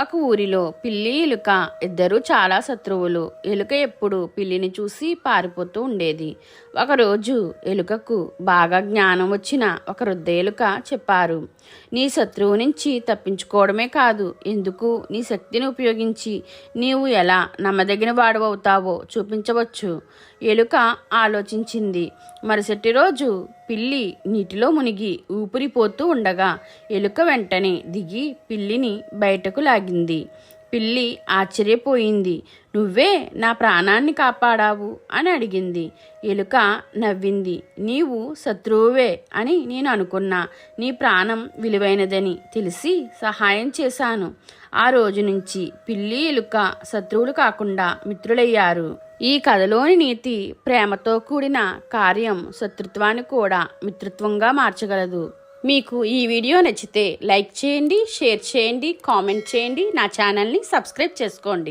ఒక ఊరిలో పిల్లి ఎలుక ఇద్దరూ చాలా శత్రువులు. ఎలుక ఎప్పుడు పిల్లిని చూసి పారిపోతూ ఉండేది. ఒకరోజు ఎలుకకు బాగా జ్ఞానం వచ్చిన ఒక వృద్ధ ఎలుక చెప్పారు, నీ శత్రువు నుంచి తప్పించుకోవడమే కాదు, ఎందుకు నీ శక్తిని ఉపయోగించి నీవు ఎలా నమ్మదగిన వాడవవుతావో చూపించవచ్చు. ఎలుక ఆలోచించింది. మరుసటి రోజు పిల్లి నీటిలో మునిగి ఊపిరిపోతూ ఉండగా ఎలుక వెంటనే దిగి పిల్లిని బయటకు లాగింది. పిల్లి ఆశ్చర్యపోయింది. నువ్వే నా ప్రాణాన్ని కాపాడావు అని అడిగింది. ఎలుక నవ్వింది. నీవు శత్రువువే అని నేను అనుకున్నా. నీ ప్రాణం విలువైనదని తెలిసి సహాయం చేశాను. ఆ రోజు నుంచి పిల్లి ఎలుక శత్రువులు కాకుండా మిత్రులయ్యారు. ఈ కథలోని నీతి, ప్రేమతో కూడిన కార్యం శత్రుత్వాన్ని కూడా మిత్రత్వంగా మార్చగలదు. మీకు ఈ వీడియో నచ్చితే లైక్ చేయండి, షేర్ చేయండి, కామెంట్ చేయండి, నా ఛానల్ని సబ్స్క్రైబ్ చేసుకోండి.